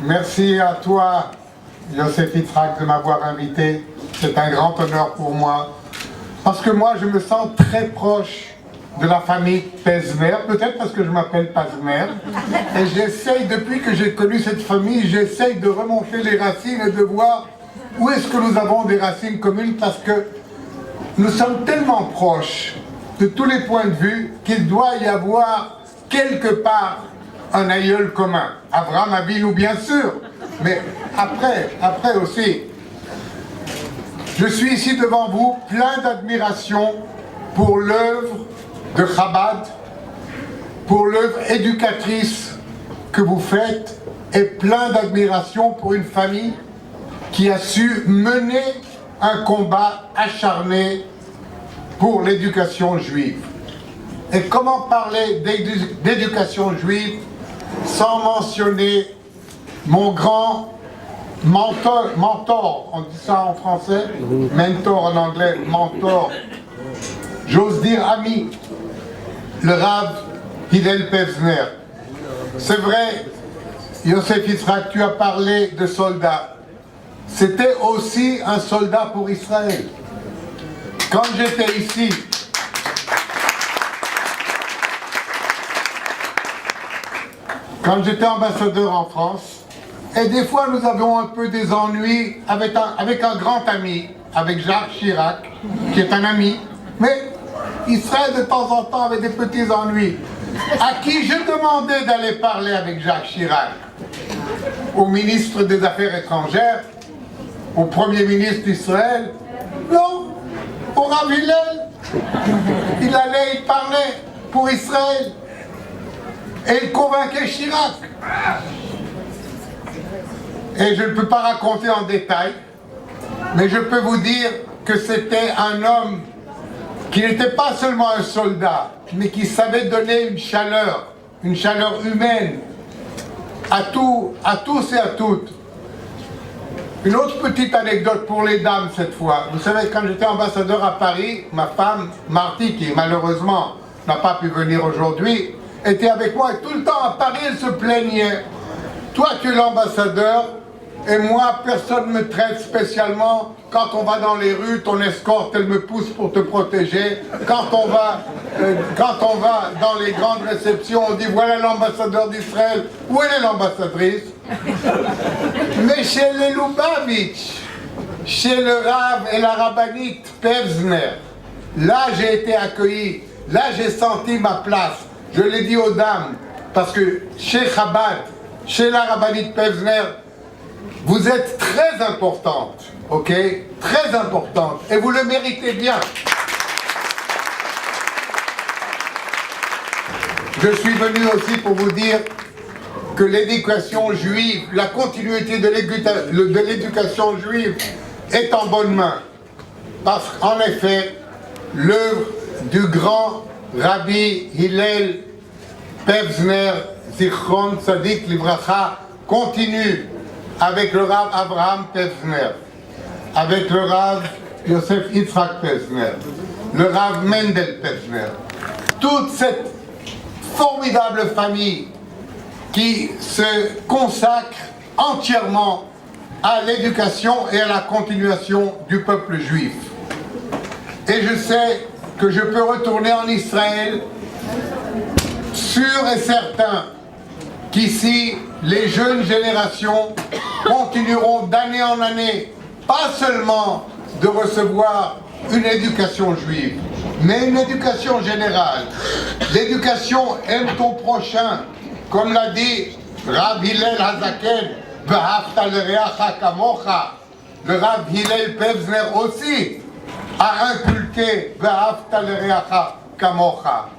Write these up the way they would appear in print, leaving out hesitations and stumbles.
Merci à toi, Yosef Yitzhak, de m'avoir invité. C'est un grand honneur pour moi. Parce que moi, je me sens très proche de la famille Pevzner, peut-être parce que je m'appelle Pevzner. Et j'essaye, depuis que j'ai connu cette famille, j'essaye de remonter les racines et de voir où est-ce que nous avons des racines communes, parce que nous sommes tellement proches de tous les points de vue qu'il doit y avoir quelque part un aïeul commun. Abraham Avinu, bien sûr, mais après aussi. Je suis ici devant vous plein d'admiration pour l'œuvre de Chabad, pour l'œuvre éducatrice que vous faites, et plein d'admiration pour une famille qui a su mener un combat acharné pour l'éducation juive. Et comment parler d'éducation juive sans mentionner mon grand mentor, on dit ça en français, mentor en anglais, mentor, j'ose dire ami, le Rav Hillel Pevzner. C'est vrai, Yosef Yitzhak, tu as parlé de soldats. C'était aussi un soldat pour Israël. Quand j'étais ici, quand j'étais ambassadeur en France, et des fois nous avions un peu des ennuis avec un grand ami, avec Jacques Chirac, qui est un ami, mais Israël de temps en temps avait des petits ennuis. À qui je demandais d'aller parler avec Jacques Chirac? Au ministre des Affaires étrangères, au Premier ministre d'Israël? Non, au Rav Hillel. Il allait, il parlait pour Israël. Et il convainquait Chirac. Et je ne peux pas raconter en détail, mais je peux vous dire que c'était un homme qui n'était pas seulement un soldat, mais qui savait donner une chaleur humaine à tous et à toutes. Une autre petite anecdote pour les dames cette fois. Vous savez, quand j'étais ambassadeur à Paris, ma femme, Marty, qui malheureusement n'a pas pu venir aujourd'hui, était avec moi et tout le temps à Paris, elle se plaignait. Toi, tu es l'ambassadeur et moi, personne ne me traite spécialement. Quand on va dans les rues, ton escorte, elle me pousse pour te protéger. Quand on va dans les grandes réceptions, on dit voilà l'ambassadeur d'Israël. Où est l'ambassadrice? Mais chez les Lubavitch, chez le Rav et la rabbinite Pevzner, là j'ai été accueilli, là j'ai senti ma place. Je l'ai dit aux dames, parce que chez Chabad, chez la rabbinite Pevzner, vous êtes très importante, ok? Très importante, et vous le méritez bien. Je suis venu aussi pour vous dire que l'éducation juive, la continuité de l'éducation juive est en bonne main. Parce qu'en effet, l'œuvre du grand Rabbi Hillel Pevzner, Zichron Tzadik Livracha, continue avec le Rav Abraham Pevzner, avec le Rav Yosef Yitzhak Pevzner, le Rav Mendel Pevzner, toute cette formidable famille qui se consacre entièrement à l'éducation et à la continuation du peuple juif. Et je sais que je peux retourner en Israël sûr et certain qu'ici, les jeunes générations continueront d'année en année, pas seulement de recevoir une éducation juive, mais une éducation générale. L'éducation aime ton prochain, comme l'a dit Rav Hillel Hazaken, Ve'ahavta l'reacha kamocha. Le Rav Hillel Pevzner aussi a inculqué Ve'ahavta l'reacha kamocha.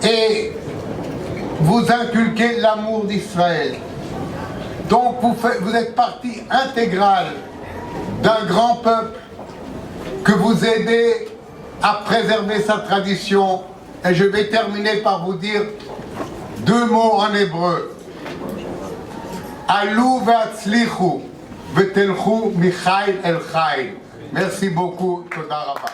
Et vous inculquez l'amour d'Israël. Donc vous êtes partie intégrale d'un grand peuple que vous aidez à préserver sa tradition. Et je vais terminer par vous dire deux mots en hébreu. Alou ve'atzlichu ve'telchu michayil el chayil. Merci beaucoup. Toda rabba.